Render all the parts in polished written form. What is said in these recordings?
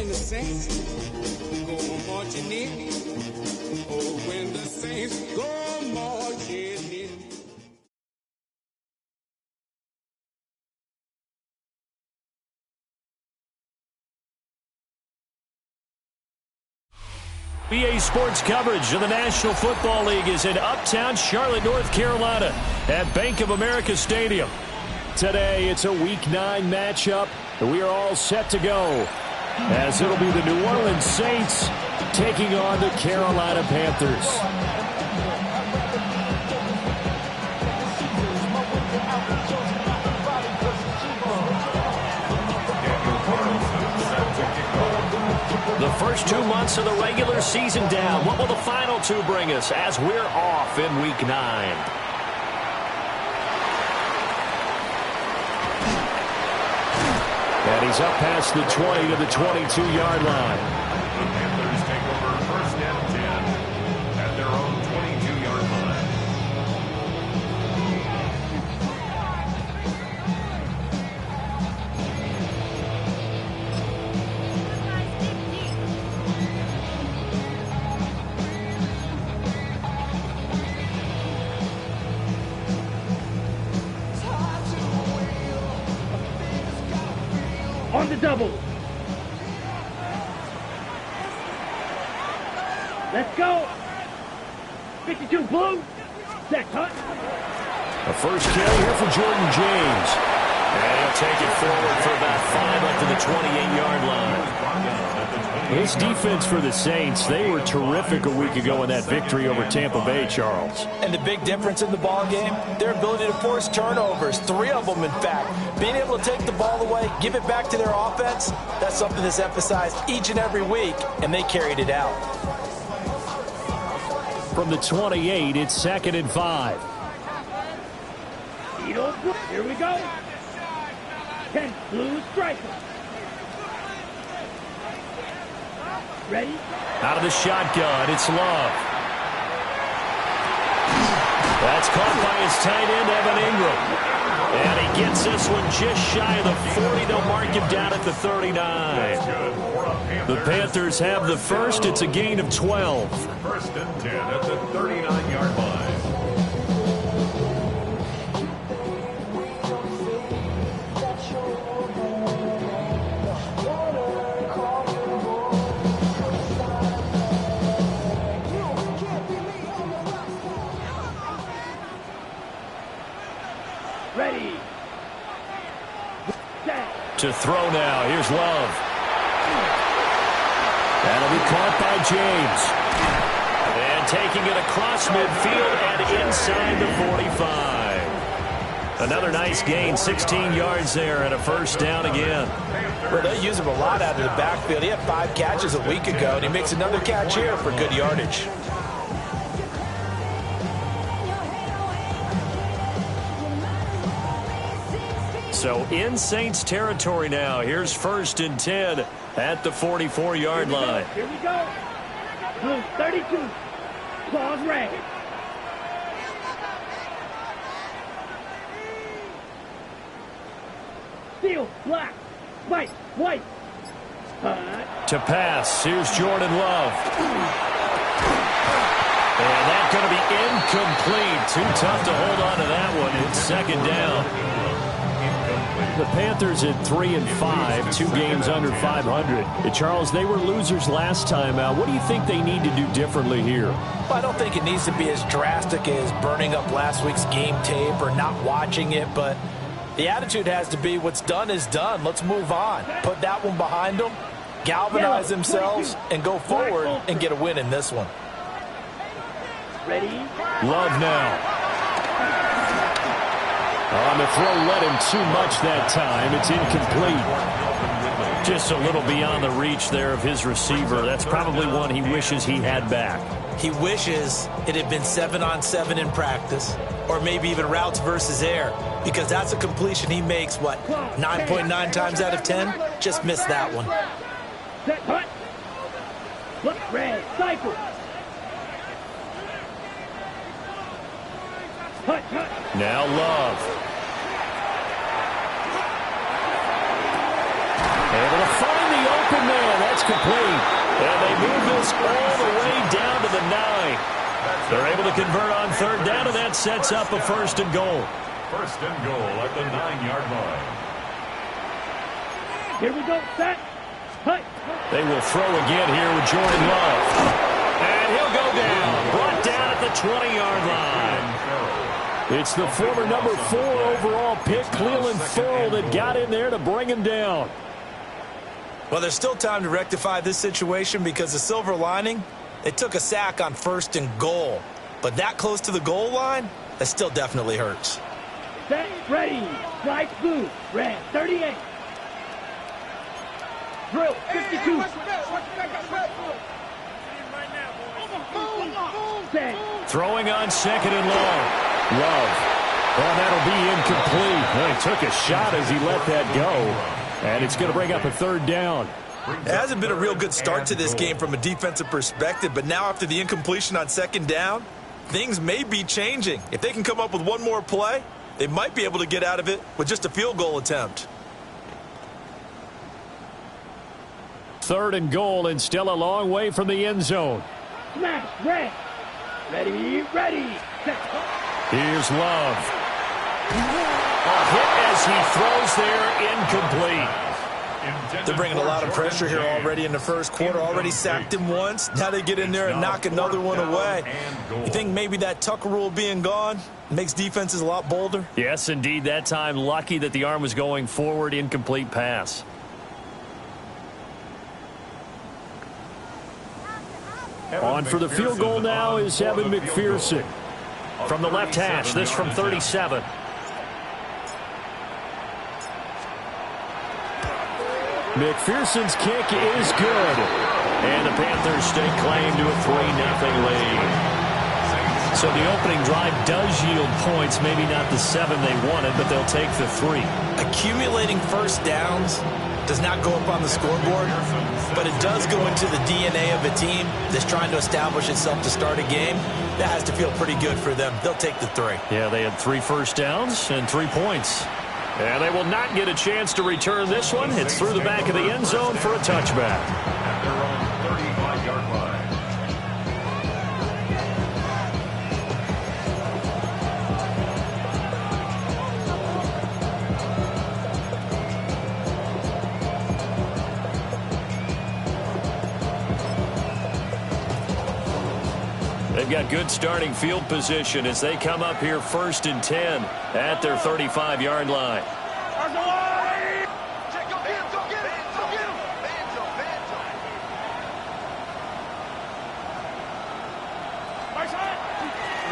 when the saints go marching in. Oh, when the saints go marching in. BA Sports coverage of the National Football League is in uptown Charlotte, North Carolina at Bank of America Stadium. Today, it's a Week 9 matchup, and we are all set to go, as it'll be the New Orleans Saints taking on the Carolina Panthers. The first 2 months of the regular season down. What will the final 2 bring us as we're off in Week 9? And he's up past the 20 to the 22-yard line. The Panthers take over first and 10 at their own 22-yard line. On the double. Let's go. 52 blue. Set cut. A first carry here for Jordan James. And he'll take it forward for about 5 up to the 28-yard line. This defense for the Saints, they were terrific a week ago in that victory over Tampa Bay, Charles. And the big difference in the ball game, their ability to force turnovers, 3 of them in fact. Being able to take the ball away, give it back to their offense, that's something that's emphasized each and every week, and they carried it out. From the 28, it's 2nd and 5. Here we go. 10 blue striker. Ready? Out of the shotgun, it's Love. That's caught by his tight end, Evan Ingram. And he gets this one just shy of the 40. They'll mark him down at the 39. The Panthers have the first. It's a gain of 12. First and 10 at the 39-yard line. Ready. To throw now. Here's Love. That'll be caught by James. And taking it across midfield and inside the 45. Another nice gain, 16 yards there and a first down again. Well, they use him a lot out of the backfield. He had 5 catches a week ago, and he makes another catch here for good yardage. So in Saints territory now. Here's 1st and 10 at the 44-yard line. Here we go. Blue 32. Claws red. Steel, black, white, white. To pass, here's Jordan Love. And that's going to be incomplete. Too tough to hold on to that one. It's 2nd down. The Panthers at 3 and 5, 2 games under 500. Charles, they were losers last time out. What do you think they need to do differently here? Well, I don't think it needs to be as drastic as burning up last week's game tape or not watching it, but the attitude has to be what's done is done. Let's move on. Put that one behind them, galvanize themselves, and go forward and get a win in this one. Ready? Love now. On the throw, led him too much that time. It's incomplete. Just a little beyond the reach there of his receiver. That's probably one he wishes he had back. He wishes it had been 7-on-7 in practice, or maybe even routes versus air, because that's a completion he makes, 9.9 times out of 10? Just missed that one. Set, hut. Look, red, cycle. Hut, hut. Now Love. Able to find the open man. That's they move this all the way down to the 9. They're able to convert on third down, and that sets up a first and goal. First and goal at the 9-yard line. Here we go, set. Hut. They will throw again here with Jordan Love. And he'll go down. Brought down at the 20-yard line. It's the former number 4 overall pick, Clelin Ferrell, that got in there to bring him down. Well, there's still time to rectify this situation because the silver lining, they took a sack on first and goal. But that close to the goal line, that still definitely hurts. Set, ready. Strike blue. Red, 38. Drill, 52. Set. Throwing on second and long. Love. Well, that'll be incomplete. Well, he took a shot as he let that go. And it's going to bring up a third down. It hasn't been a real good start to this game from a defensive perspective, but now after the incompletion on second down, things may be changing. If they can come up with one more play, they might be able to get out of it with just a field goal attempt. Third and goal, and still a long way from the end zone. Smash, red. Ready, ready. Set. Here's Love. A hit as he throws there, incomplete. They're bringing a lot of pressure here already in the first quarter. Already sacked him once. Now they get in there and knock another one away. You think maybe that Tucker rule being gone makes defenses a lot bolder? Yes, indeed. That time, lucky that the arm was going forward. Incomplete pass. On for the field goal now is Evan McPherson. From the left hash, this from 37. McPherson's kick is good. And the Panthers stake claim to a 3-0 lead. So the opening drive does yield points, maybe not the 7 they wanted, but they'll take the 3. Accumulating first downs does not go up on the scoreboard, but it does go into the DNA of a team that's trying to establish itself to start a game. That has to feel pretty good for them. They'll take the 3. Yeah, they had 3 first downs and 3 points. And they will not get a chance to return this one. It's through the back of the end zone for a touchback. At their own 35-yard line. They've got good starting field position as they come up here first and 10 at their 35-yard line.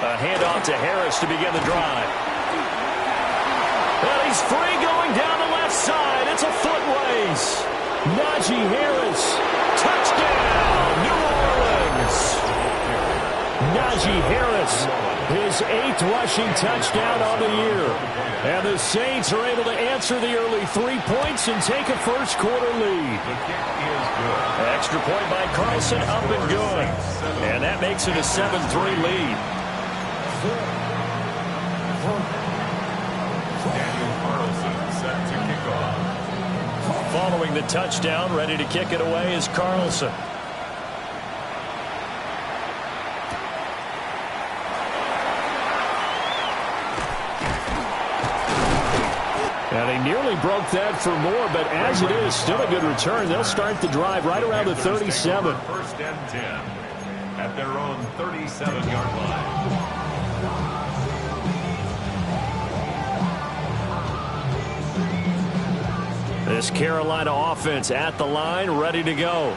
A handoff to Harris to begin the drive. Well, he's free going down the left side. It's a foot race. Najee Harris, touchdown, New Orleans. Najee Harris, his 8th rushing touchdown on the year. And the Saints are able to answer the early 3 points and take a first quarter lead. Extra point by Carlson, up and good. And that makes it a 7-3 lead. Daniel Carlson set to kick off. Following the touchdown, ready to kick it away is Carlson. And they nearly broke that for more, but as it is, still a good return. They'll start the drive right around the 37. First and 10 at their own 37-yard line. This Carolina offense at the line, ready to go.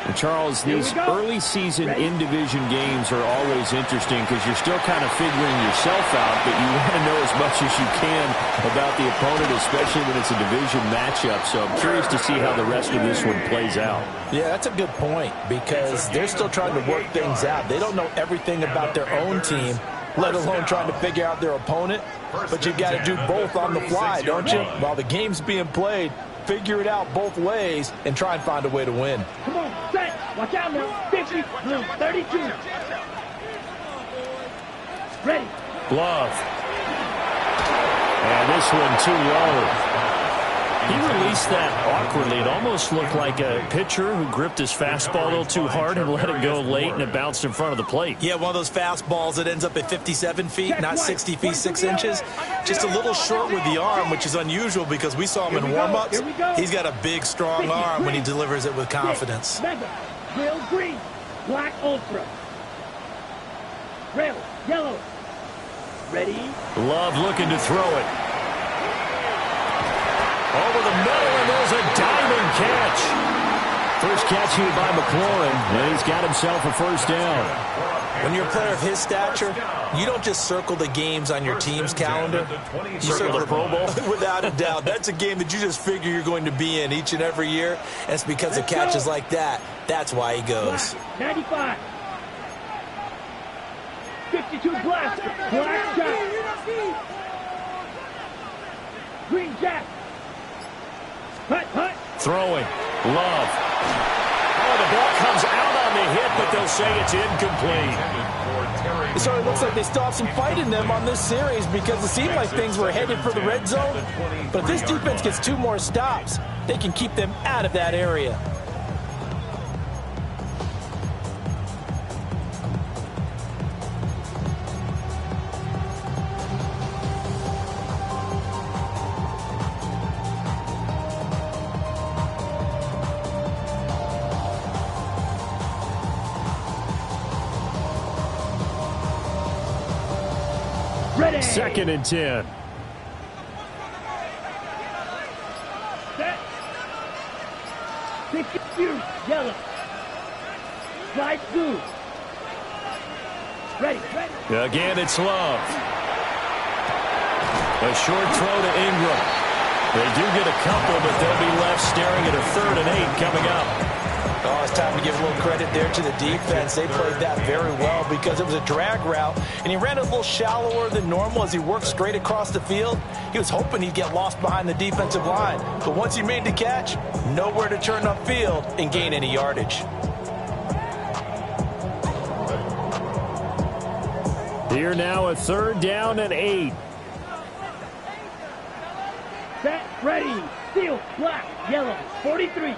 And Charles, these early season in-division games are always interesting because you're still kind of figuring yourself out, but you want to know as much as you can about the opponent, especially when it's a division matchup. So I'm curious to see how the rest of this one plays out. Yeah, that's a good point because they're still trying to work things out. They don't know everything about their own team, let alone trying to figure out their opponent. But you've got to do both on the fly, don't you? While the game's being played, figure it out both ways and try and find a way to win. Come on, set. Watch out now. 50, blue, 32. Ready. Love. And this one too low. He released that awkwardly. It almost looked like a pitcher who gripped his fastball a little too hard and let it go late, and it bounced in front of the plate. Yeah, one of those fastballs that ends up at 57 feet, not 60 feet, 6 inches. Just a little short with the arm, which is unusual because we saw him in warm-ups. He's got a big, strong arm when he delivers it with confidence. Mega, Grill green, Black Ultra. Rail, yellow. Ready? Love looking to throw it. Over the middle, and there's a diving catch. First catch here by McLaurin, and he's got himself a first down. When you're a player of his stature, you don't just circle the games on your team's calendar. You circle the Pro Bowl. Without a doubt. That's a game that you just figure you're going to be in each and every year. And it's because of catches like that. That's why he goes. 95. 52 Blaster. Black Jack. Green Jack. Hut, hut. Throwing. Love. Oh, the ball comes out on the hit, but they'll say it's incomplete. It sort of looks like they still have some fight in them on this series because it seemed like things were headed for the red zone. But if this defense gets 2 more stops, they can keep them out of that area. Ready. 2nd and 10. Set. 62 yellow. Slide blue. Ready, ready. Again, it's Love. A short throw to Ingram. They do get a couple, but they'll be left staring at a 3rd and 8 coming up. Oh, it's time to give a little credit there to the defense. They played that very well because it was a drag route, and he ran a little shallower than normal as he worked straight across the field. He was hoping he'd get lost behind the defensive line, but once he made the catch, nowhere to turn upfield and gain any yardage. Here now a 3rd down and 8. Set, ready. Steel, black, yellow, 43.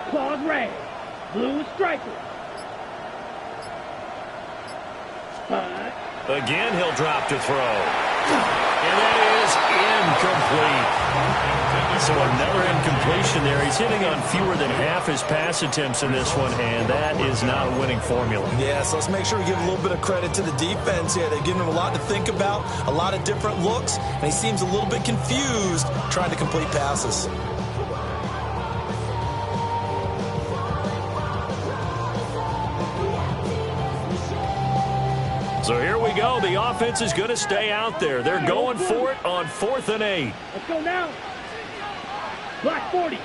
Claws red, blue striper. Again, he'll drop to throw. And that is incomplete. So another incompletion there. He's hitting on fewer than half his pass attempts in this one, and that is not a winning formula. Yeah, so let's make sure we give a little bit of credit to the defense here. They're giving him a lot to think about, a lot of different looks, and he seems a little bit confused trying to complete passes. So here we go. The offense is going to stay out there. They're going for it on 4th and 8. Let's go now. Black 40.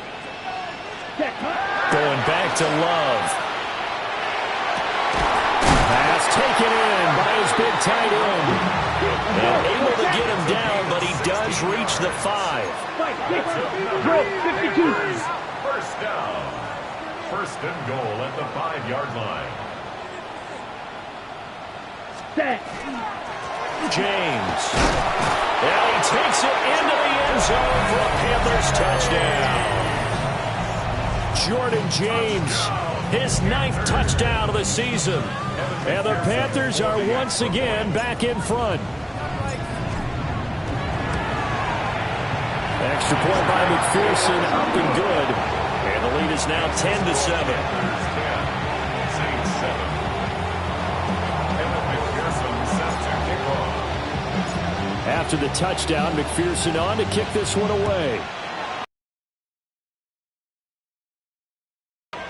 Check, Going back to Love. Pass taken in by his big tight end. And able to get him down, but he does reach the 5. 52. First down. 1st and goal at the 5-yard line. Set. James. And he takes it into the end zone for a Panthers touchdown. Jordan James, his 9th touchdown of the season. And the Panthers are once again back in front. Extra point by McPherson, up and good. And the lead is now 10-7. After the touchdown, McPherson on to kick this one away.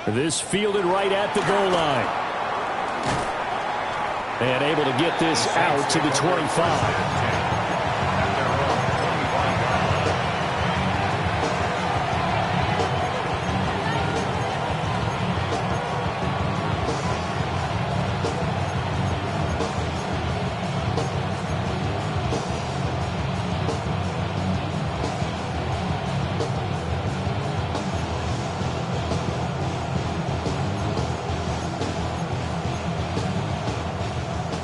This fielded right at the goal line. And able to get this out to the 25.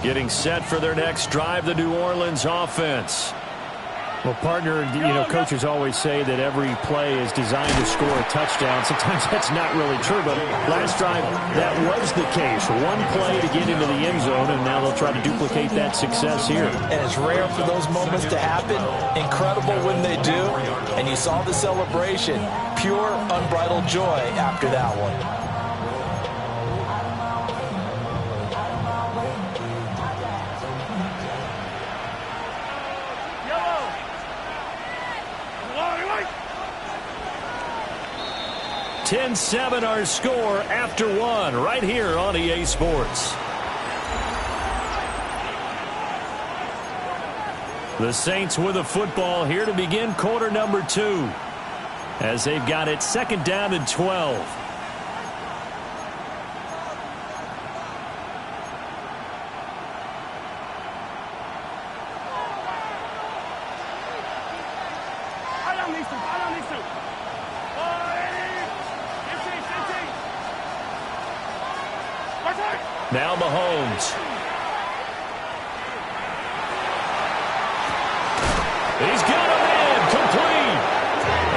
Getting set for their next drive, the New Orleans offense. Well, partner, coaches always say that every play is designed to score a touchdown. Sometimes that's not really true, but last drive, that was the case. One play to get into the end zone, and now they'll try to duplicate that success here. And it's rare for those moments to happen. Incredible when they do. And you saw the celebration. Pure, unbridled joy after that one. Yellow. 10-7 our score after one right here on EA Sports. The Saints with a football here to begin quarter number 2 as they've got it 2nd down and 12. Now Mahomes. He's got him in, complete.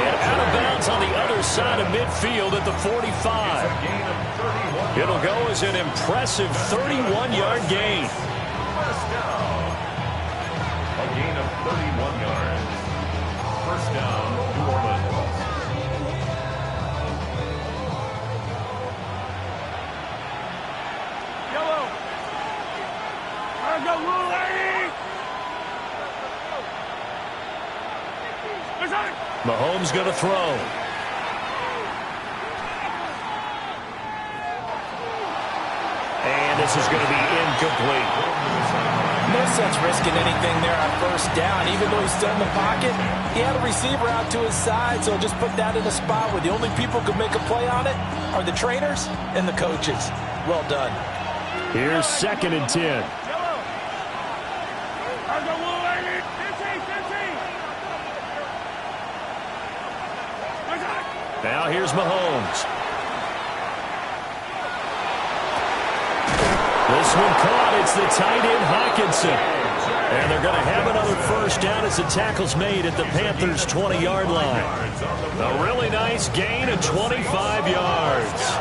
And out of bounds on the other side of midfield at the 45. It'll go as an impressive 31-yard gain. First down. A gain of 31 yards. First down, New Orleans. Yellow. Go, Willie. Mahomes going to throw. And this is going to be incomplete. No sense risking anything there on first down. Even though he's still in the pocket, he had a receiver out to his side, so just put that in a spot where the only people who can make a play on it are the trainers and the coaches. Well done. Here's 2nd and 10. Now here's Mahomes. This one caught. It's the tight end Hockenson. And they're going to have another first down as the tackle's made at the Panthers' 20-yard line. A really nice gain of 25 yards.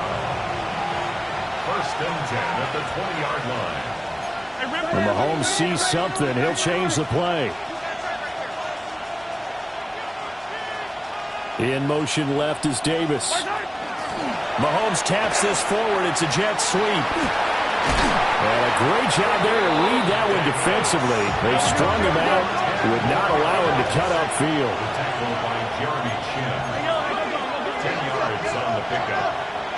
First and 10 at the 20-yard line. When Mahomes sees something, he'll change the play. In motion left is Davis. Mahomes taps this forward. It's a jet sweep. And a great job there to read that one defensively. They strung him out, would not allow him to cut upfield. Tackled by Jeremy Chin. 10 yards on the pickup.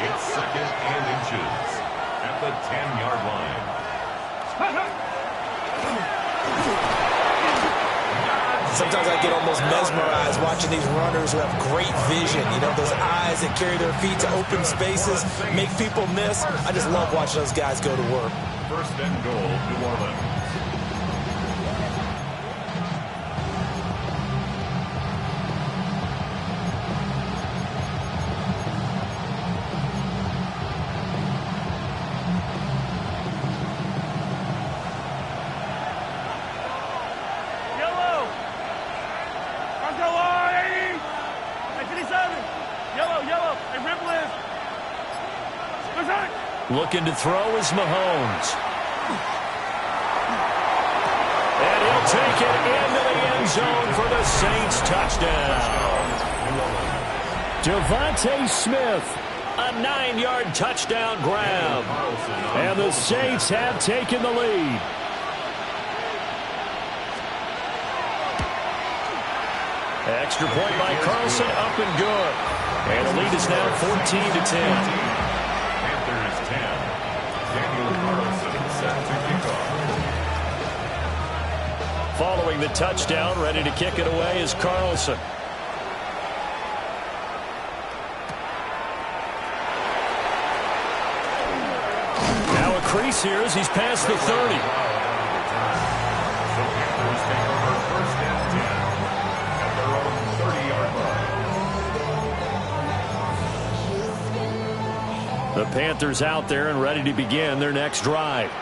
It's 2nd and inches at the 10-yard line. Sometimes I get almost mesmerized watching these runners who have great vision. You know, those eyes that carry their feet to open spaces, make people miss. I just love watching those guys go to work. First and goal, New Orleans. Looking to throw is Mahomes. And he'll take it into the end zone for the Saints touchdown. Devontae Smith, a 9-yard touchdown grab. And the Saints have taken the lead. Extra point by Carlson, up and good. And the lead is now 14-10. Following the touchdown, ready to kick it away is Carlson. Now a crease here as he's past the 30. The Panthers out there and ready to begin their next drive.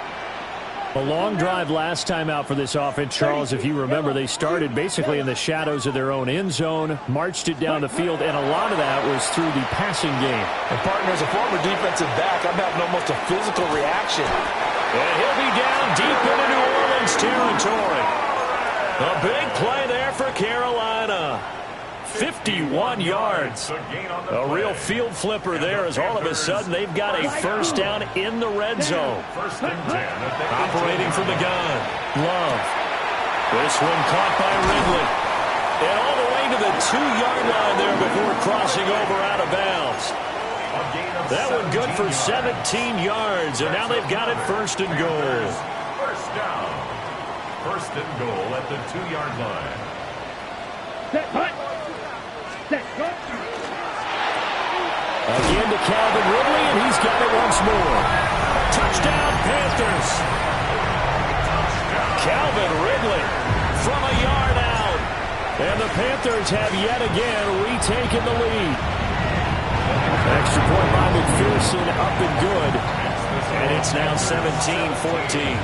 A long drive last time out for this offense, Charles. If you remember, they started basically in the shadows of their own end zone, marched it down the field, and a lot of that was through the passing game. And, partner, as a former defensive back, I'm having almost a physical reaction. And he'll be down deep into New Orleans territory. A big play there for Carolina. 51 yards. A real field flipper there as all of a sudden they've got a first down in the red zone. Operating from the gun. Love. This one caught by Ridley. And all the way to the 2-yard line there before crossing over out of bounds. That one good for 17 yards, and now they've got it first and goal. First down. First and goal at the 2-yard line. Set, punt. Set, go. Again to Calvin Ridley, and he's got it once more. Touchdown, Panthers. Calvin Ridley from a yard out. And the Panthers have yet again retaken the lead. Extra point by McPherson, up and good. And it's now 17-14.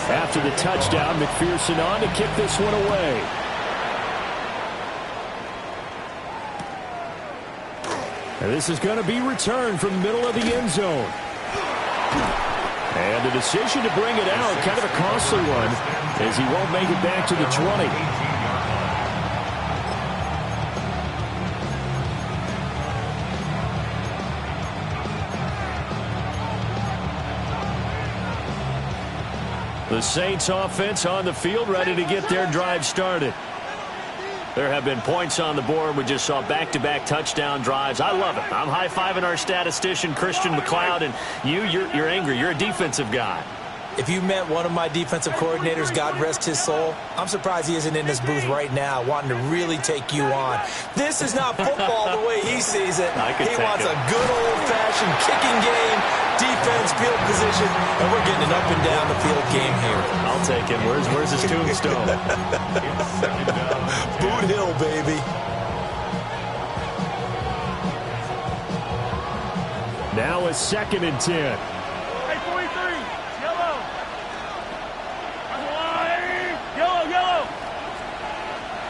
After the touchdown, McPherson on to kick this one away. And this is going to be returned from the middle of the end zone. And the decision to bring it out, kind of a costly one, as he won't make it back to the 20. The Saints offense on the field, ready to get their drive started. There have been points on the board. We just saw back-to-back touchdown drives. I love it. I'm high-fiving our statistician, Christian McLeod, and you're angry. You're a defensive guy. If you met one of my defensive coordinators, God rest his soul, I'm surprised he isn't in this booth right now wanting to really take you on. This is not football the way he sees it. He wants a good old-fashioned kicking game, defense, field position, and we're getting an up and down the field game here. I'll take him. Where's his tombstone? Boot Hill, baby. Now a 2nd and 10. Hey, 43. Yellow. Yellow.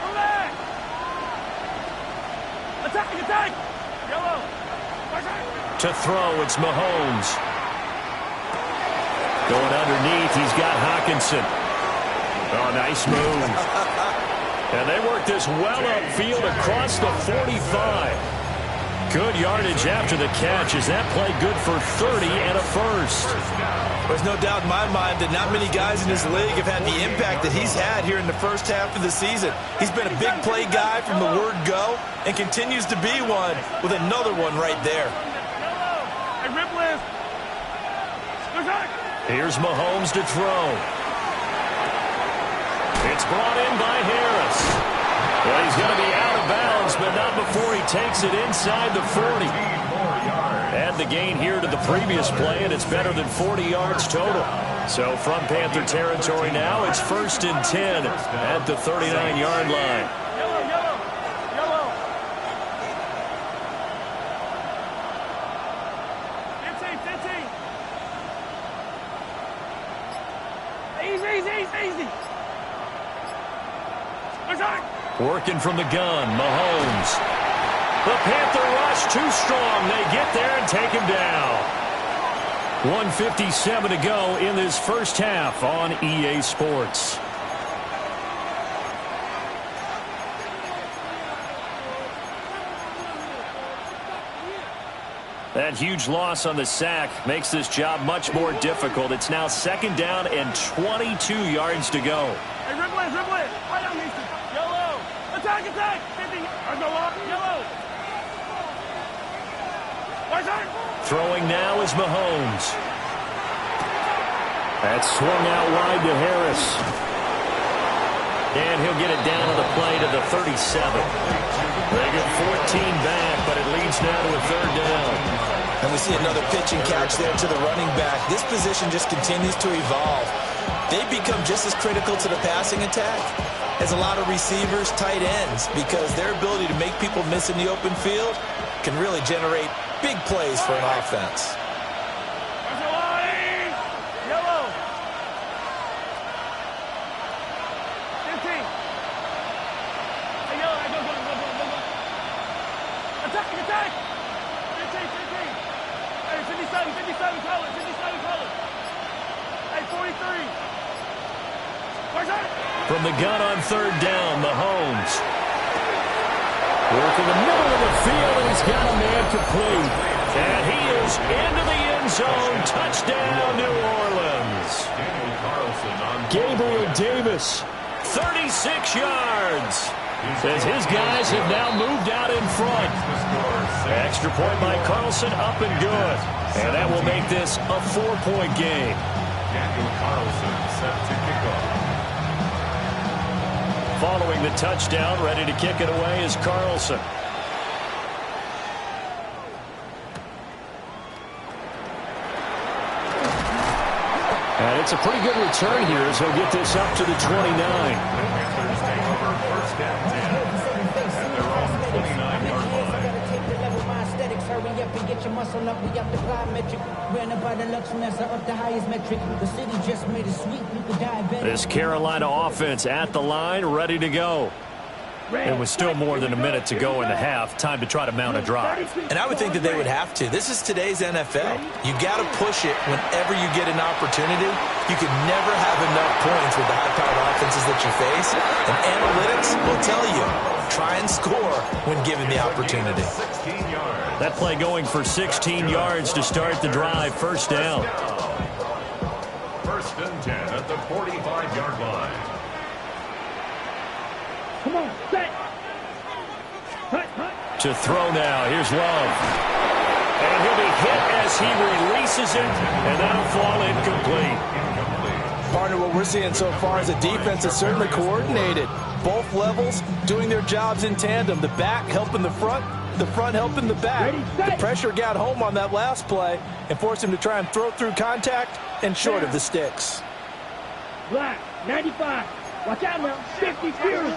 Come back. Attack. Yellow. To throw, it's Mahomes. Going underneath, he's got Hockenson. Oh, nice move. And they work this well upfield across the 45. Good yardage after the catch. Is that play good for 30 and a first? There's no doubt in my mind that not many guys in this league have had the impact that he's had here in the first half of the season. He's been a big play guy from the word go and continues to be one with another one right there. Here's Mahomes to throw. It's brought in by Harris. Well, he's going to be out of bounds, but not before he takes it inside the 40. Add the gain here to the previous play, and it's better than 40 yards total. So from Panther territory now, it's 1st and 10 at the 39-yard line. Yellow. 15. Easy. Working from the gun, Mahomes. The Panther rush too strong. They get there and take him down. 1:57 to go in this first half on EA Sports. That huge loss on the sack makes this job much more difficult. It's now 2nd down and 22 yards to go. Hey, Ripley. Right on, Houston. Yellow. Attack. 50. Yellow. Throwing now is Mahomes. That's swung out wide to Harris. And he'll get it down on the play to the 37. They get 14 back, but it leads now to a 3rd down. And we see another pitch and catch there to the running back. This position just continues to evolve. They become just as critical to the passing attack as a lot of receivers, tight ends, because their ability to make people miss in the open field can really generate big plays for an offense. Yellow. 15. Hey, yellow. Go. Attack. 15. Hey, 57 colors. Hey, 43. From the gun on third down, Mahomes. Working the middle of the field, and he's got a man complete. And he is into the end zone. Touchdown, New Orleans. Gabriel Davis, 36 yards. As his guys have now moved out in front. Extra point by Carlson, up and good. And that will make this a 4-point game. Daniel Carlson set to kick off. Following the touchdown, ready to kick it away is Carlson. And it's a pretty good return here as he'll get this up to the 29. Panthers take over first and 10 at their own 29-yard line. Hurry up and get your muscle up. We got the plyometric. Ran up by the Lux Nessa up the highest metric. The city just made it sweet. You could diabetic. This Carolina offense at the line, ready to go. It was still more than a minute to go in the half. Time to try to mount a drive. And I would think that they would have to. This is today's NFL. You got to push it whenever you get an opportunity. You can never have enough points with the high-powered offenses that you face. And analytics will tell you, try and score when given the opportunity. 16 yards. That play going for 16 yards to start the drive. First down. First and 10 at the 45-yard line. Come on, set. Hut. To throw now. Here's Love. And he'll be hit as he releases it, and that'll fall incomplete. Partner, what we're seeing so far is a defense that's certainly coordinated. Both levels doing their jobs in tandem. The back helping the front helping the back. The pressure got home on that last play and forced him to try and throw through contact and short of the sticks. Black, 95. Watch out now. 50 Fury.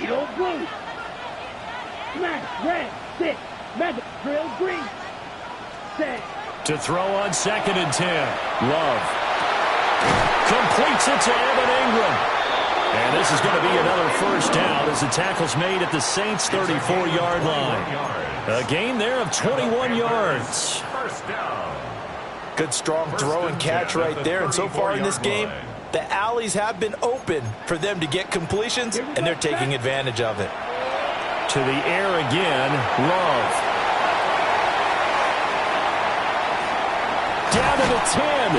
Edo blue. Smash, red, 6. Mega, drill, green. Set. To throw on second and 10. Love. Completes it to Evan Ingram. And this is going to be another first down as the tackle's made at the Saints' 34-yard line. A gain there of 21 yards. First down. Good strong throw and catch right there. And so far in this game, the alleys have been open for them to get completions, and they're taking advantage of it. To the air again, Love. Down to the 10.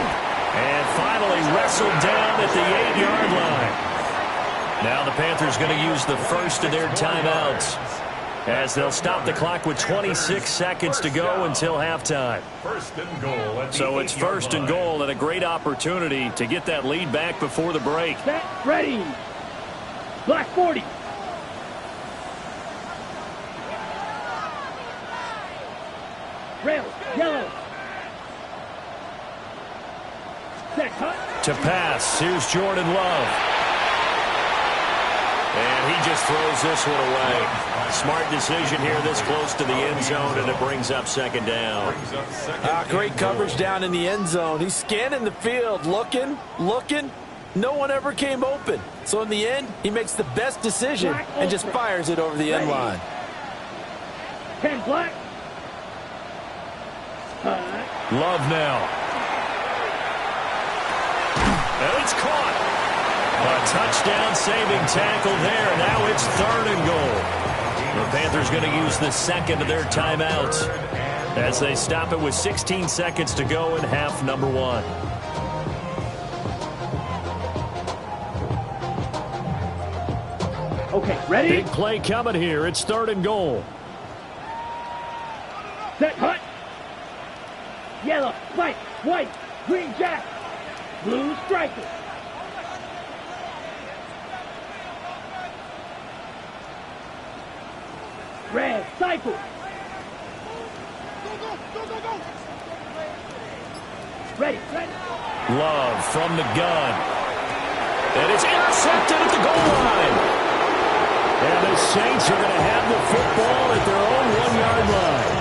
And finally wrestled down at the 8-yard line. Now the Panthers going to use the first of their timeouts as they'll stop the clock with 26 seconds to go until halftime. First and goal at the So it's 8-yard first and line. goal and a great opportunity to get that lead back before the break. Set, ready. Black 40. Rail, yellow. Set, cut. To pass, here's Jordan Love. And he just throws this one away. Smart decision here this close to the end zone, and it brings up second down. Brings up second Great and coverage goal. down in the end zone. He's scanning the field, looking. No one ever came open. So in the end, he makes the best decision and just fires it over the end line. 10 black. Love now. And it's caught. A touchdown-saving tackle there. Now it's third and goal. The Panthers going to use the second of their timeouts as they stop it with 16 seconds to go in half number one. Okay, ready? Big play coming here. It's third and goal. Set, cut. Yellow, white, green jack, blue striker. Red, cycle. Ready. Love from the gun. And it's intercepted at the goal line. And the Saints are going to have the football at their own 1-yard line.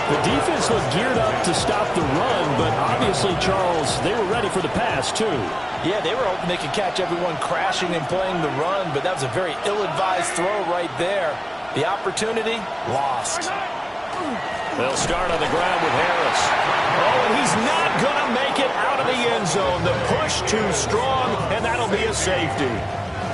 The defense looked geared up to stop the run, but obviously, Charles, they were ready for the pass, too. Yeah, they were hoping they could catch everyone crashing and playing the run, but that was a very ill-advised throw right there. The opportunity, lost. They'll start on the ground with Harris. Oh, and he's not going to make it out of the end zone. The push too strong, and that'll be a safety.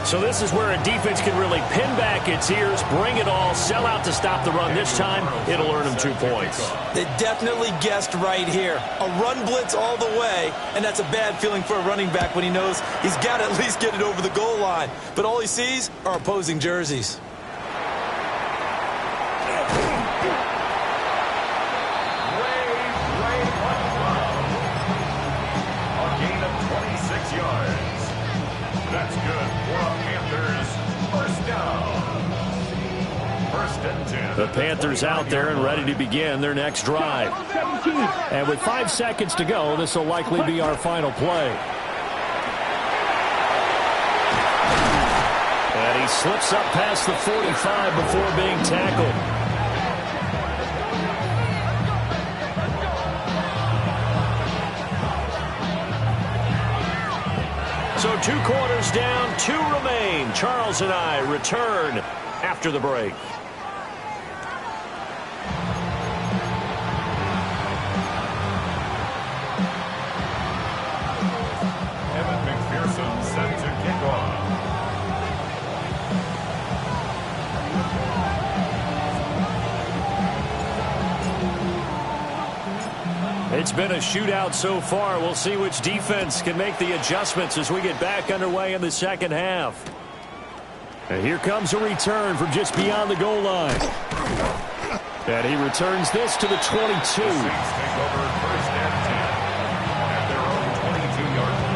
So this is where a defense can really pin back its ears, bring it all, sell out to stop the run. This time, it'll earn them 2 points. They definitely guessed right here. A run blitz all the way, and that's a bad feeling for a running back when he knows he's got to at least get it over the goal line. But all he sees are opposing jerseys. That's good for a Panthers first down. First and 10. The Panthers out there and ready to begin their next drive. And with 5 seconds to go, this will likely be our final play. And he slips up past the 45 before being tackled. So 2 quarters down, 2 remain. Charles and I return after the break. Evan McPherson set to kick off. It's been a shootout so far. We'll see which defense can make the adjustments as we get back underway in the second half. And here comes a return from just beyond the goal line. And he returns this to the 22. The Saints take over first and 10 at their own 22-yard line.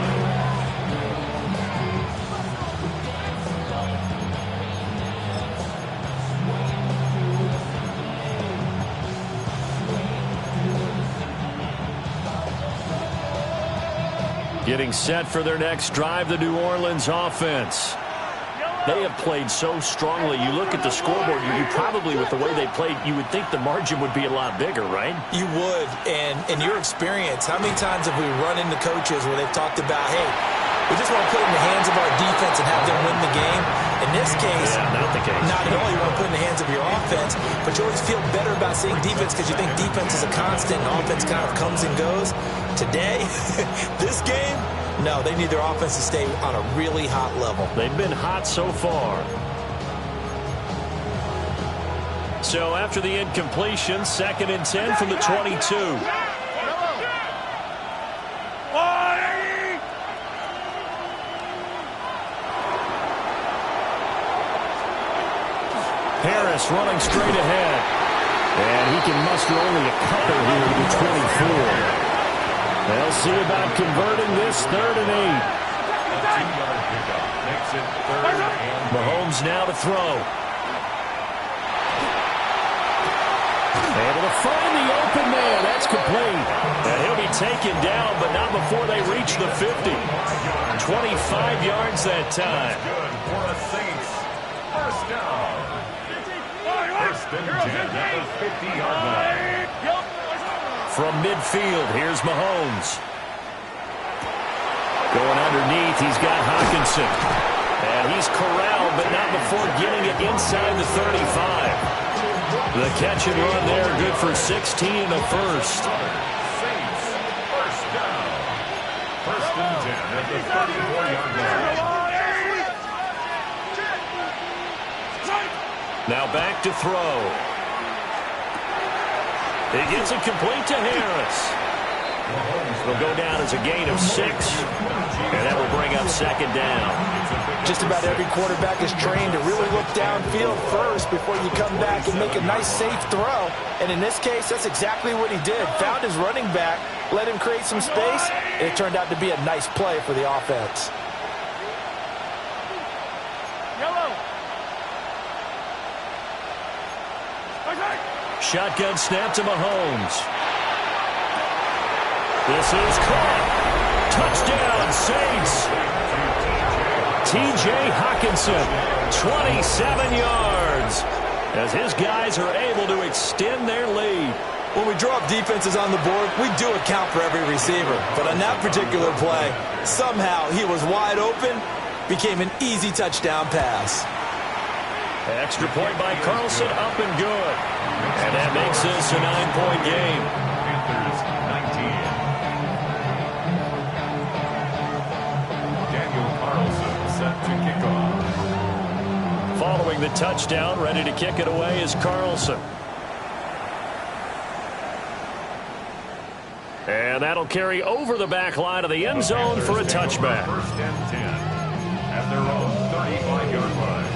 Getting set for their next drive, the New Orleans offense. They have played so strongly. You look at the scoreboard, you probably, with the way they played, you would think the margin would be a lot bigger, right? You would. And in your experience, how many times have we run into coaches where they've talked about, hey, we just want to put it in the hands of our defense and have them win the game? In this case, not the case. Not at all. You want to put it in the hands of your offense, but you always feel better about seeing defense because you think defense is a constant and offense kind of comes and goes. Today, this game, no, they need their offense to stay on a really hot level. They've been hot so far. So after the incompletion, 2nd and 10 from the 22. Harris running straight ahead. And he can muster only a couple here to the 24. They'll see about converting this 3rd and 8. A 2-yard pickup makes it 3rd and 8. Mahomes now to throw. Able to find the open man. That's complete. And he'll be taken down, but not before they reach the 50. 25 yards that time. Good for the Saints. First down. First and 10 at the 50-yard line. From midfield, here's Mahomes. Going underneath, he's got Hockenson. And he's corralled, but not before getting it inside the 35. The catch and run there, good for 16 and a first. Saints, first down. First and 10 at the 34-yard line. Now back to throw. He gets it complete to Harris. It'll go down as a gain of 6. And that will bring up 2nd down. Just about every quarterback is trained to really look downfield first before you come back and make a nice, safe throw. And in this case, that's exactly what he did. Found his running back, let him create some space, and it turned out to be a nice play for the offense. Shotgun snap to Mahomes. This is caught. Touchdown, Saints. T.J. Hockenson, 27 yards, as his guys are able to extend their lead. When we draw up defenses on the board, we do account for every receiver. But on that particular play, somehow he was wide open, became an easy touchdown pass. Extra point by Carlson, up and good. And that makes this a 9-point game. Panthers 19. Daniel Carlson set to kick off. Following the touchdown, ready to kick it away is Carlson. And that'll carry over the back line of the end zone for a touchback. First and 10 at their own 35-yard line.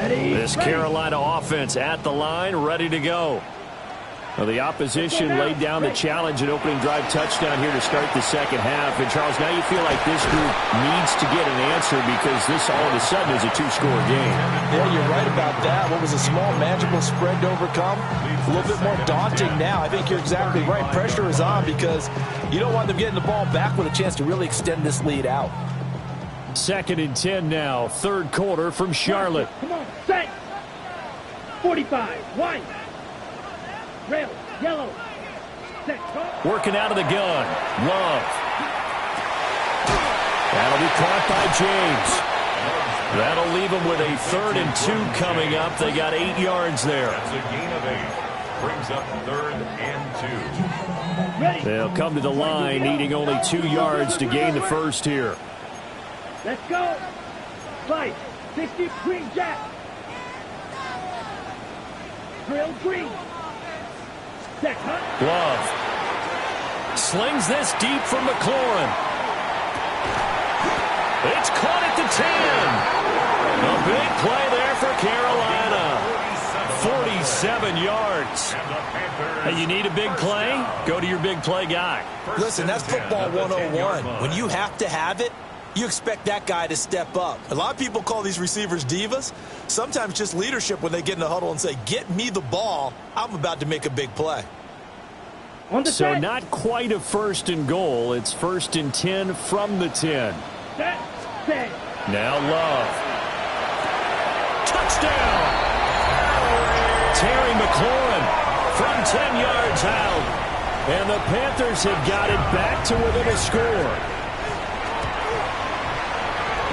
This Carolina offense at the line, ready to go. Well, the opposition laid down the challenge and opening drive touchdown here to start the second half. And, Charles, now you feel like this group needs to get an answer because this all of a sudden is a two-score game. Yeah, you're right about that. What was a small, manageable spread to overcome? A little bit more daunting now. I think you're exactly right. Pressure is on because you don't want them getting the ball back with a chance to really extend this lead out. 2nd and 10 now, third quarter from Charlotte. Come on, set. 45, white. Red, yellow. Set, go. Working out of the gun. Love. That'll be caught by James. That'll leave them with a 3rd and 2 coming up. They got 8 yards there. That's a gain of 8. Brings up 3rd and 2. Ready. They'll come to the line, needing only 2 yards to gain the first here. Let's go. 5, 60, green jack. Drill green. Set, huh? Love slings this deep from McLaurin. It's caught at the 10. A big play there for Carolina. 47 yards. Hey, you need a big play? Go to your big play guy. Listen, that's football 101. When you have to have it, you expect that guy to step up. A lot of people call these receivers divas. Sometimes just leadership when they get in the huddle and say, get me the ball. I'm about to make a big play. So not quite a 1st and goal. It's 1st and 10 from the 10. Set, set. Now Love. Touchdown! Terry McLaurin from 10 yards out. And the Panthers have got it back to within a score.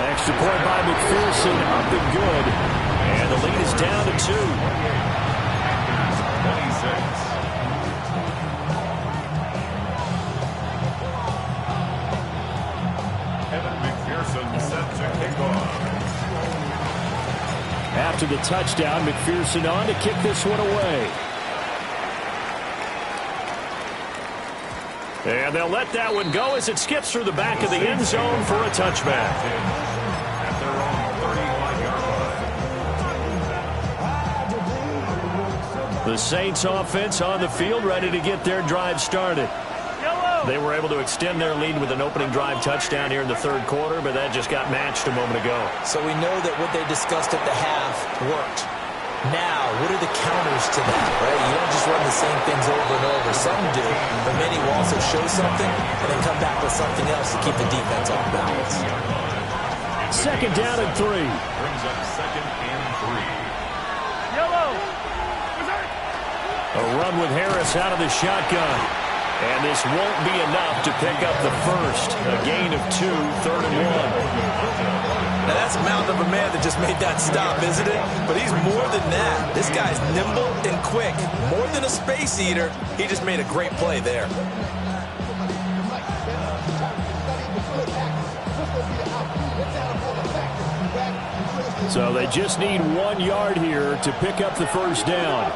Extra point by McPherson, up and good. And the lead is down to 2. 26. Evan McPherson set to kick off. After the touchdown, McPherson on to kick this one away. And they'll let that one go as it skips through the back of the end zone for a touchback. At their own 35-yard line. The Saints offense on the field, ready to get their drive started. They were able to extend their lead with an opening drive touchdown here in the 3rd quarter, but that just got matched a moment ago. So we know that what they discussed at the half worked. Now, what are the counters to that, right? You don't just run the same things over and over. Some do, but many will also show something and then come back with something else to keep the defense off balance. 2nd down and 3. Brings up 2nd and 3. Yellow. A run with Harris out of the shotgun. And this won't be enough to pick up the first. A gain of 2, 3rd and 1. Now that's a mountain of a man that just made that stop, isn't it? But he's more than that. This guy's nimble and quick. More than a space eater, he just made a great play there. So they just need 1 yard here to pick up the first down.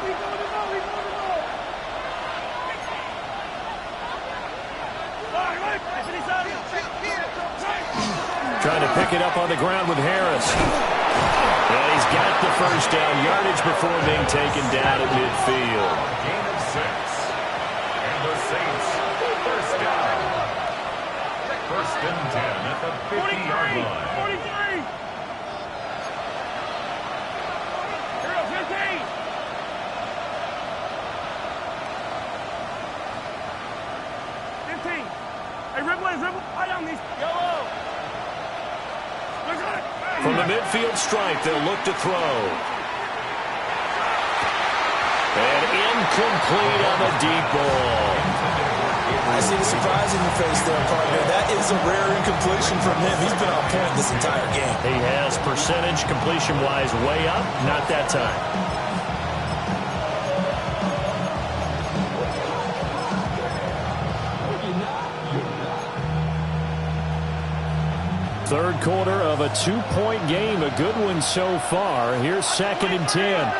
Trying to pick it up on the ground with Harris. And he's got the first down yardage before being taken down at midfield. Gain of 6. And the Saints, first down. 1st and 10 at the 50-yard line. 43. From the midfield stripe, they'll look to throw. And incomplete on the deep ball. I see the surprise in your face there, partner. That is a rare incompletion from him. He's been on point this entire game. He has percentage completion-wise way up, not that time. Third quarter of a 2-point game, a good one so far. Here's 2nd and 10.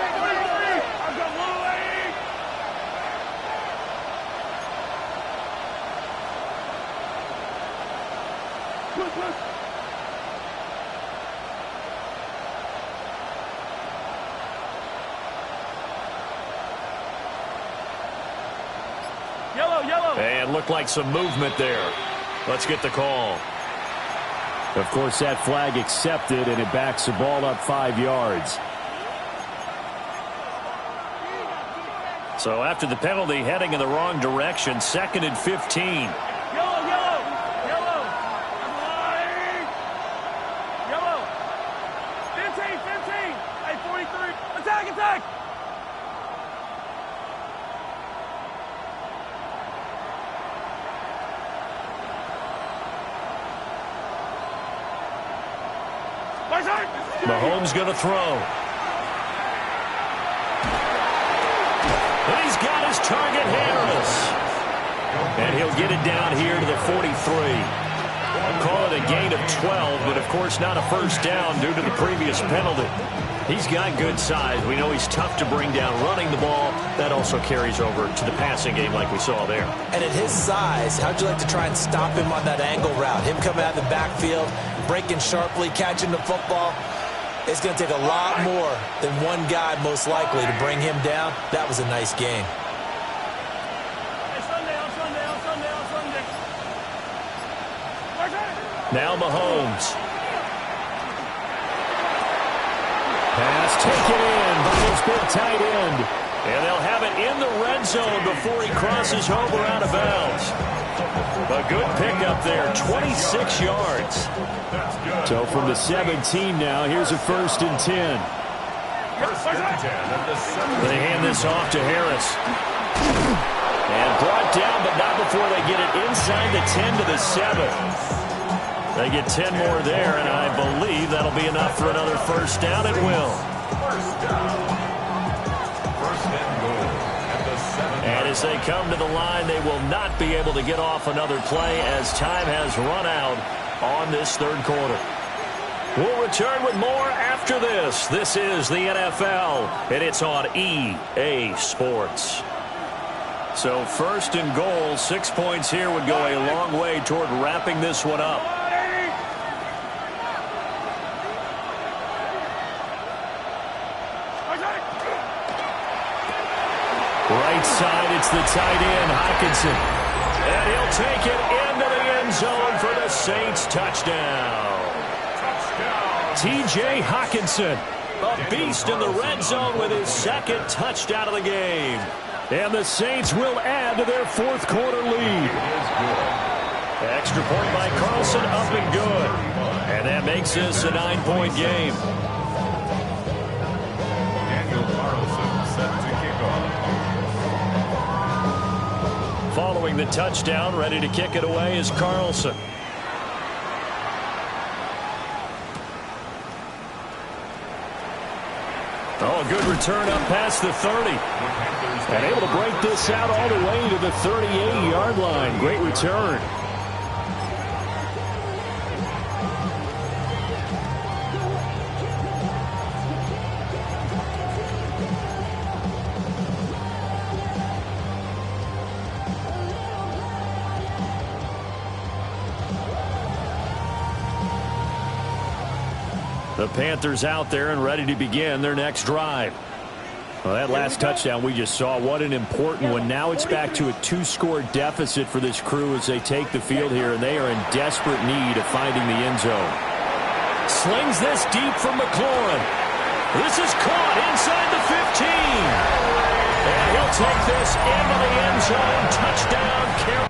And looked like some movement there. Let's get the call. Of course, that flag accepted, and it backs the ball up 5 yards. So after the penalty, heading in the wrong direction, 2nd and 15. Mahomes going to throw. And he's got his target, Harris. And he'll get it down here to the 43. I'll call it a gain of 12, but of course not a first down due to the previous penalty. He's got good size. We know he's tough to bring down running the ball. That also carries over to the passing game like we saw there. And at his size, how'd you like to try and stop him on that angle route? Him coming out of the backfield, breaking sharply, catching the football. It's going to take a lot more than one guy most likely to bring him down. That was a nice game. Now Mahomes. Pass taken in by his big tight end. And they'll have it in the red zone before he crosses over out of bounds. A good pickup there, 26 yards. So from the 17 now, here's a 1st and 10. They hand this off to Harris. And brought down, but not before they get it inside the 10 to the 7. They get 10 more there, and I believe that'll be enough for another first down. It will. And as they come to the line, they will not be able to get off another play as time has run out on this third quarter. We'll return with more after this. This is the NFL, and it's on EA Sports. So 1st and goal, 6 points here would go a long way toward wrapping this one up. Right side, it's the tight end, Hockenson. And he'll take it into the end zone for the Saints touchdown. T.J. Hockenson, a beast in the red zone with his 2nd touchdown of the game. And the Saints will add to their 4th quarter lead. Extra point by Carlson, up and good. And that makes this a 9-point game. Following the touchdown, ready to kick it away is Carlson. Oh, a good return up past the 30. And able to break this out all the way to the 38-yard line. Great return. The Panthers out there and ready to begin their next drive. Well, that last touchdown we just saw, what an important one. Now it's back to a 2-score deficit for this crew as they take the field here, and they are in desperate need of finding the end zone. Slings this deep from McLaurin. This is caught inside the 15. And he'll take this into the end zone. Touchdown, Carolina.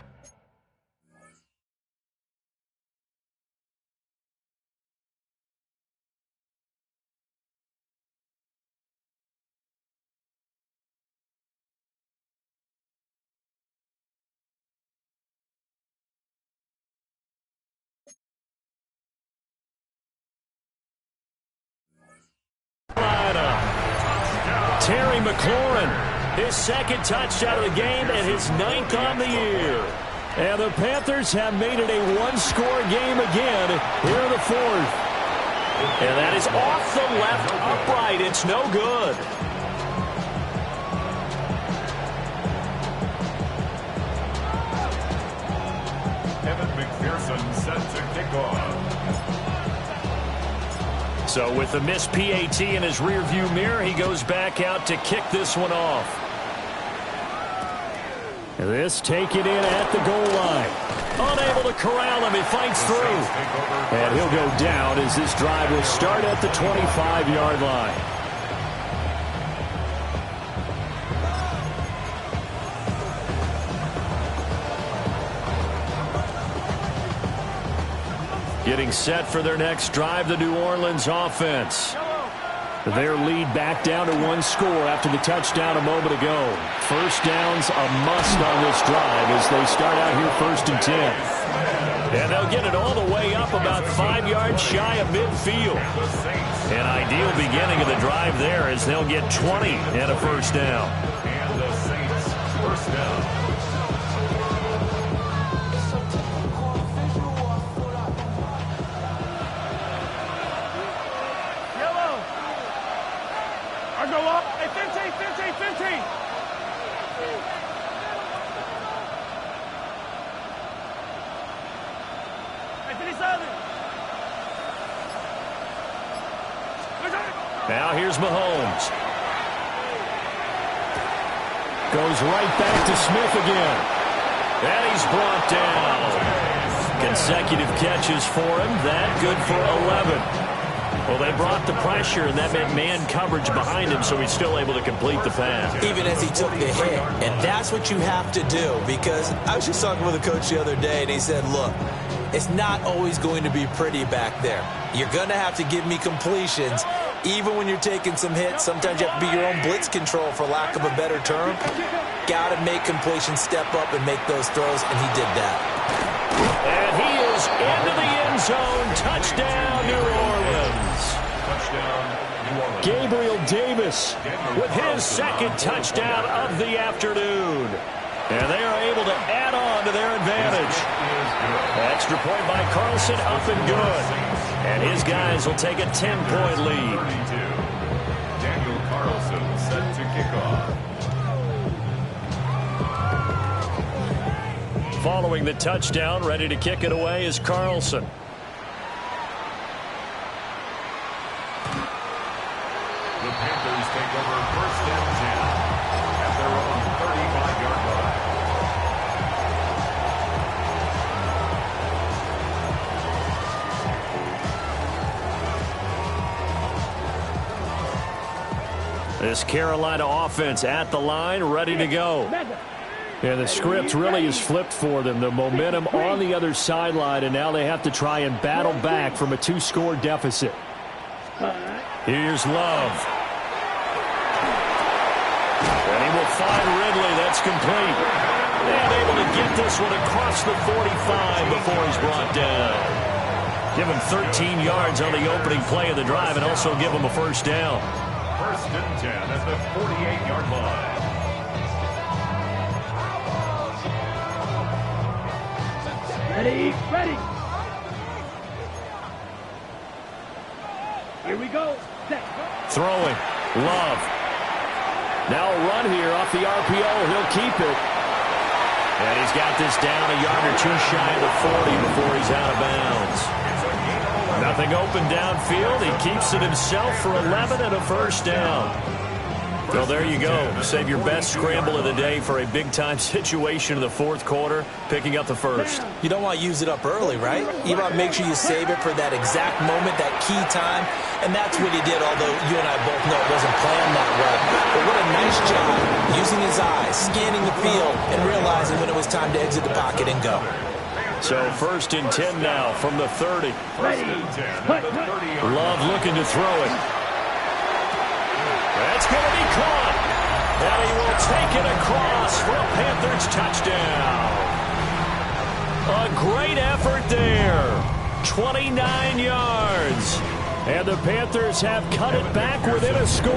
McLaurin, his second touchdown of the game and his 9th on the year. And the Panthers have made it a one-score game again here in the 4th. And that is off the left upright. It's no good. Evan McPherson set to kick off. So with the missed PAT in his rearview mirror, he goes back out to kick this one off. This taken in at the goal line. Unable to corral him. He fights through. And he'll go down as this drive will start at the 25-yard line. Getting set for their next drive, the New Orleans offense. Their lead back down to one score after the touchdown a moment ago. First down's a must on this drive as they start out here 1st and 10. And they'll get it all the way up about 5 yards shy of midfield. An ideal beginning of the drive there as they'll get 20 and a first down. And the Saints first down. Go up. Hey, 15, 15, 15. Hey, 57. Now here's Mahomes. Goes right back to Smith again. And he's brought down. Consecutive catches for him. That good for 11. Well, they brought the pressure, and that meant man coverage behind him, so he's still able to complete the pass. Even as he took the hit. And that's what you have to do, because I was just talking with a coach the other day, and he said, look, it's not always going to be pretty back there. You're going to have to give me completions. Even when you're taking some hits, sometimes you have to be your own blitz control, for lack of a better term. Got to make completions, step up, and make those throws, and he did that. And he is into the end zone. Touchdown, New Orleans. Gabriel Davis with his second touchdown of the afternoon. And they are able to add on to their advantage. Extra point by Carlson, up and good. And his guys will take a 10-point lead. Daniel Carlson set to kick off. Following the touchdown, ready to kick it away is Carlson. The Panthers take over 1st and 10 at their own 35-yard line. This Carolina offense at the line, ready to go. And the script really is flipped for them. The momentum on the other sideline, and now they have to try and battle back from a 2-score deficit. Here's Love. And he will find Ridley. That's complete. And able to get this one across the 45 before he's brought down. Give him 13 yards on the opening play of the drive and also give him a first down. 1st and 10 at the 48-yard line. Ready, ready. Here we go. Throwing. Love. Now a run here off the RPO. He'll keep it. And he's got this down a yard or two shy of the 40 before he's out of bounds. Nothing open downfield. He keeps it himself for 11 and a first down. Well, there you go. Save your best scramble of the day for a big-time situation in the 4th quarter, picking up the first. You don't want to use it up early, right? You want to make sure you save it for that exact moment, that key time. And that's what he did, although you and I both know it wasn't planned that way. But what a nice job using his eyes, scanning the field, and realizing when it was time to exit the pocket and go. So 1st and 10 now from the 30. Love looking to throw it. That's going to be caught. And he will take it across for a Panthers touchdown. A great effort there. 29 yards. And the Panthers have cut it back within a score.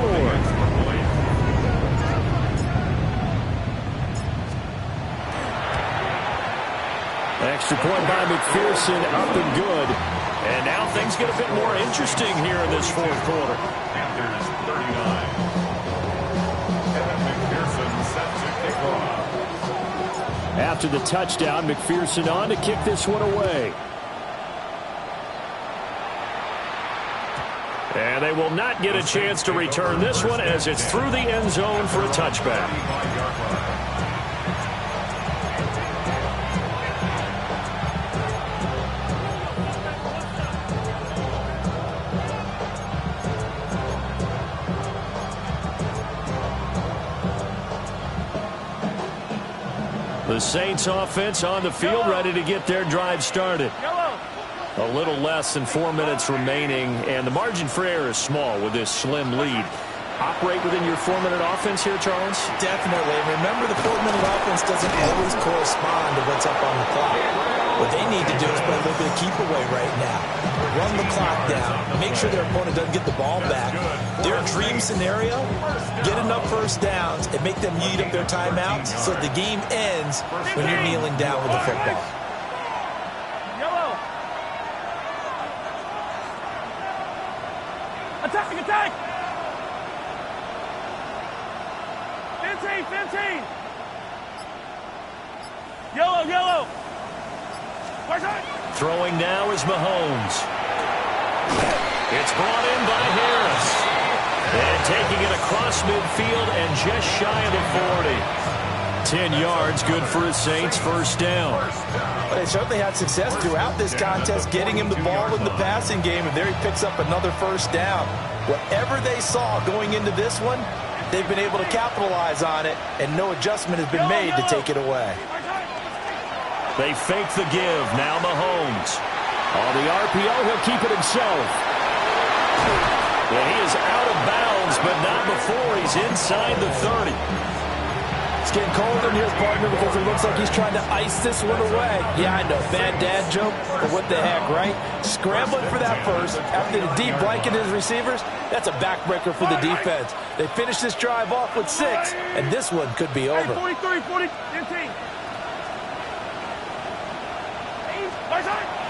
Extra point by McPherson, up and good. And now things get a bit more interesting here in this fourth quarter. Panthers 39. Kevin McPherson set to kick off. After the touchdown, McPherson on to kick this one away. And they will not get a chance to return this one as it's through the end zone for a touchback. The Saints offense on the field, ready to get their drive started. A little less than 4 minutes remaining, and the margin for error is small with this slim lead. Operate within your 4-minute offense here, Charles? Definitely. Remember, the 4-minute offense doesn't always correspond to what's up on the clock. What they need to do is play a little bit of keep away right now. Run the clock down. Make sure their opponent doesn't get the ball back. Their dream scenario, get enough first downs and make them eat up their timeouts so the game ends when you're kneeling down with the football. Attack, attack! 15. Yellow, yellow. Throwing now is Mahomes. It's brought in by Harris. And taking it across midfield and just shy of the 40. 10 yards, good for the Saints, first down. Well, they certainly had success throughout this contest, getting him the ball in the passing game, and there he picks up another first down. Whatever they saw going into this one, they've been able to capitalize on it, and no adjustment has been made to take it away. They fake the give. Now Mahomes. On the RPO, he'll keep it himself. And he is out of bounds, but not before he's inside the 30. It's getting cold in here, partner, because it looks like he's trying to ice this one away. Yeah, I know, bad dad joke, but what the heck, right? Scrambling for that first after the deep blanket his receivers, that's a backbreaker for the defense. They finish this drive off with 6, and this one could be over. 43, 15.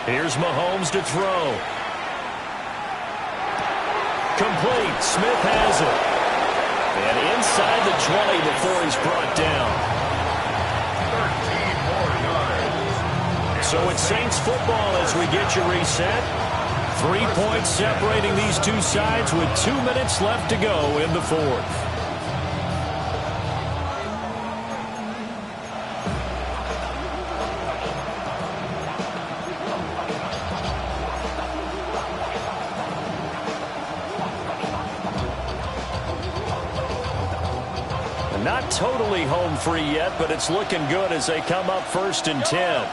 Here's Mahomes to throw. Complete. Smith has it. And inside the 20 before he's brought down. 13 more yards. So it's Saints football as we get you reset. 3 points separating these two sides with 2 minutes left to go in the fourth. Not totally home free yet, but it's looking good as they come up 1st and 10.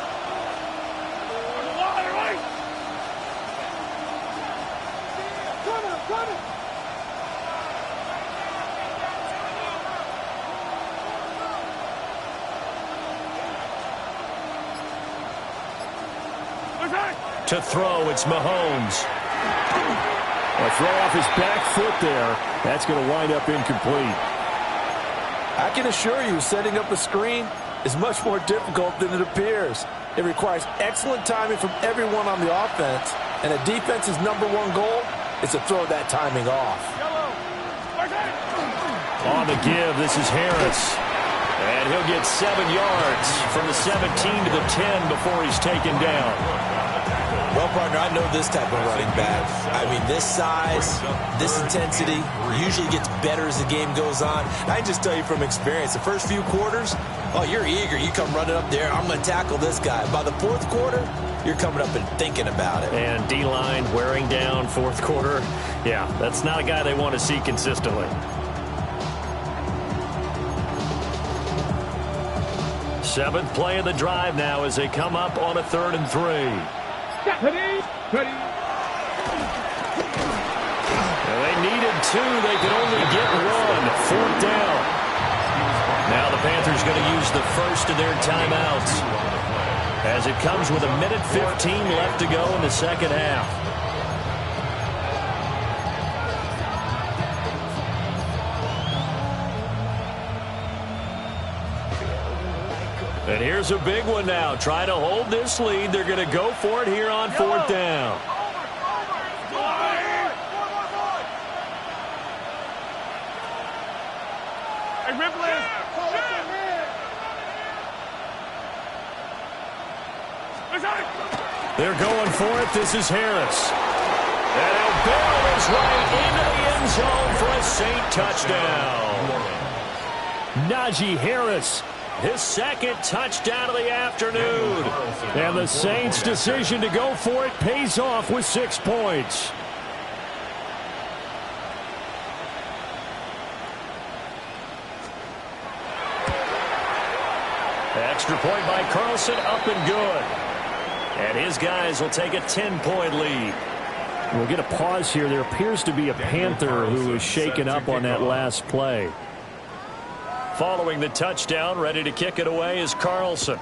To throw, it's Mahomes. A throw off his back foot there. That's going to wind up incomplete. I can assure you, setting up a screen is much more difficult than it appears. It requires excellent timing from everyone on the offense, and a defense's #1 goal is to throw that timing off. On the give, this is Harris. And he'll get 7 yards from the 17 to the 10 before he's taken down. Well, partner, I know this type of running back. I mean, this size, this intensity usually gets better as the game goes on. I can just tell you from experience, the first few quarters, oh, you're eager. You come running up there, I'm going to tackle this guy. By the fourth quarter, you're coming up and thinking about it. And D-line wearing down fourth quarter. Yeah, that's not a guy they want to see consistently. Seventh play of the drive now as they come up on a 3rd and 3. Ready. They needed 2. They could only get 1. 4th down. Now the Panthers going to use the first of their timeouts as it comes with 1:15 left to go in the second half. And here's a big one now. Trying to hold this lead. They're going to go for it here on fourth down. They're going for it. This is Harris. And he'll barrel his way into the end zone for a Saint touchdown. Najee Harris, his second touchdown of the afternoon. And the Saints' decision to go for it pays off with 6 points. Extra point by Carlson, up and good. And his guys will take a 10-point lead. We'll get a pause here. There appears to be a Panther who was shaken up on that last play. Following the touchdown, ready to kick it away is Carlson.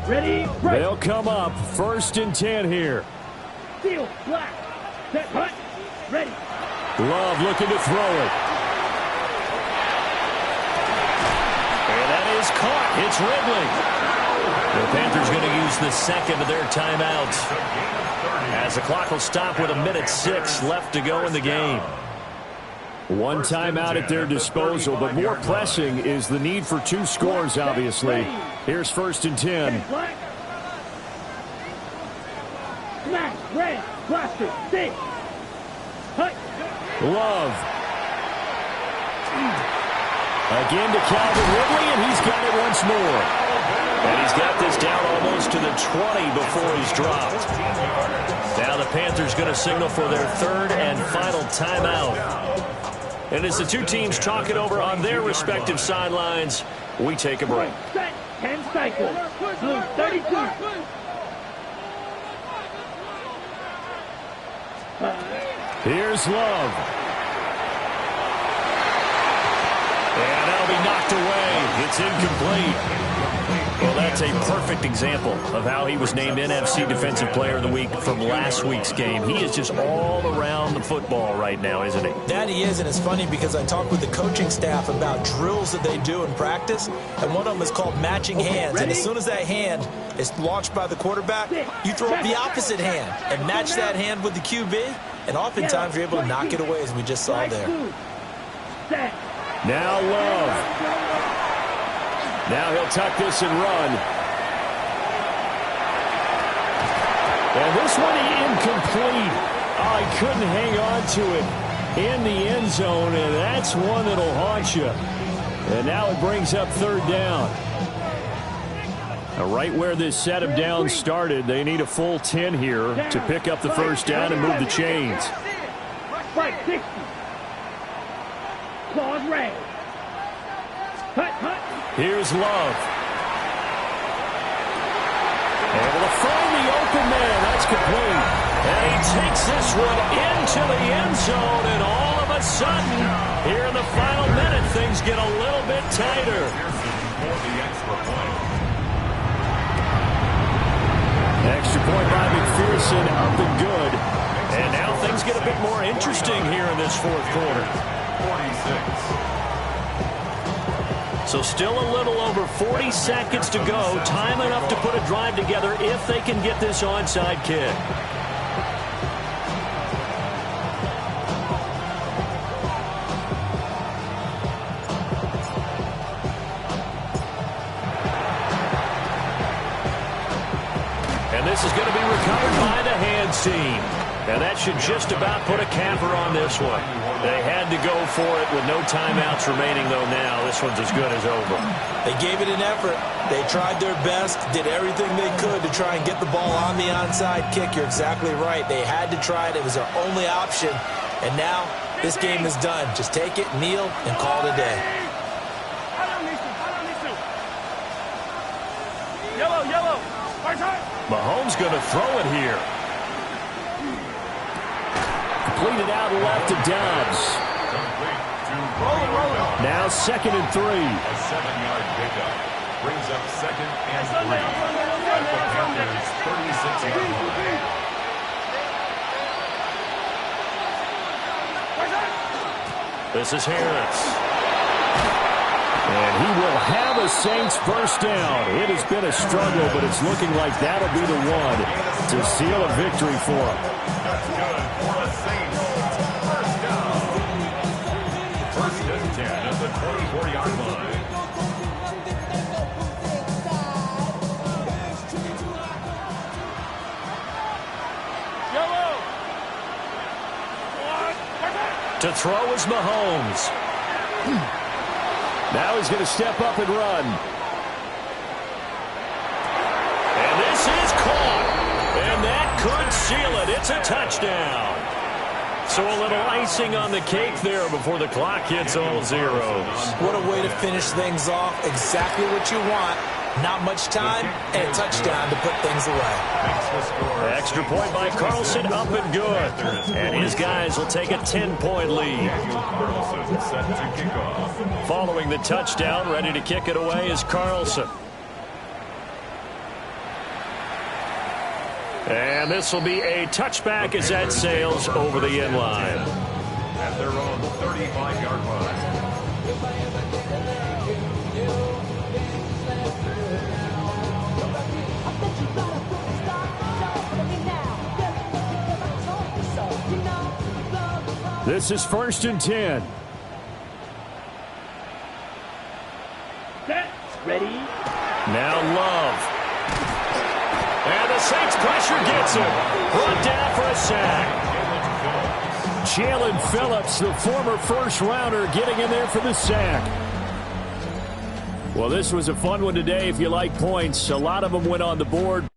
Ready, break. They'll come up 1st and 10 here. Seal, black, set, hut, ready. Love looking to throw it. And that is caught. It's Ridley. The Panthers going to use the second of their timeouts, as the clock will stop with 1:06 left to go in the game. One timeout at their disposal, but more pressing is the need for 2 scores, obviously. Here's 1st and 10. Smash, red, blaster, stick. Hut. Love. Again to Calvin Ridley, and he's got it once more. And he's got this down almost to the 20 before he's dropped. Now the Panthers going to signal for their 3rd and final timeout. And as the two teams talk it over on their respective sidelines, we take a break. Set, 10 cycles. Blue 32. Here's Love. And that'll be knocked away. It's incomplete. Well, that's a perfect example of how he was named NFC Defensive Player of the Week from last week's game. He is just all around the football right now, isn't he? That he is, and it's funny because I talked with the coaching staff about drills that they do in practice, and one of them is called matching hands. And as soon as that hand is launched by the quarterback, you throw up the opposite hand and match that hand with the QB, and oftentimes you're able to knock it away, as we just saw there. Now Love. Now he'll tuck this and run. And this one incomplete. Oh, he couldn't hang on to it in the end zone, and that's one that'll haunt you. And now it brings up 3rd down. Now, right where this set of downs started, they need a full 10 here to pick up the 1st down and move the chains. Right, 60. Claws red. Hut, hut. Here's Love. Able to find the open man. That's complete. And he takes this one into the end zone, and all of a sudden, here in the final minute, things get a little bit tighter. Extra point by McPherson, up and good. And now things get a bit more interesting here in this 4th quarter. 46. So still a little over 40 seconds to go. Time enough to put a drive together if they can get this onside kick. And this is going to be recovered by the hands team. And that should just about put a capper on this one. They had to go for it with no timeouts remaining, though. Now this one's as good as over. They gave it an effort. They tried their best, did everything they could to try and get the ball on the onside kick. You're exactly right. They had to try it. It was their only option. And now this game is done. Just take it, kneel, and call it a day. Yellow, yellow. Mahomes going to throw it here. Completed out left to Dobbs. Now 2nd and 3. A 7-yard pickup brings up 2nd and 3 at the Panthers' 36-yard line. This is Harris. And he will have a Saints first down. It has been a struggle, but it's looking like that'll be the one to seal a victory for him. That's good for the Saints. First down. 1st and 10 at the 24-yard line. To throw is Mahomes. Now he's going to step up and run. And this is caught. And that could seal it. It's a touchdown. So a little icing on the cake there before the clock hits all zeros. What a way to finish things off. Exactly what you want. Not much time and a touchdown to put things away. Extra point by Carlson, up and good. And his guys will take a 10-point lead. Carlson set to kick off. Following the touchdown, ready to kick it away is Carlson. And this will be a touchback as that sails over the end line. At their own 35-yard line. This is 1st and 10. Set. Ready. Now Love. And the Saints pressure gets him. Brought down for a sack. Jalen Phillips, the former first-rounder, getting in there for the sack. Well, this was a fun one today if you like points. A lot of them went on the board.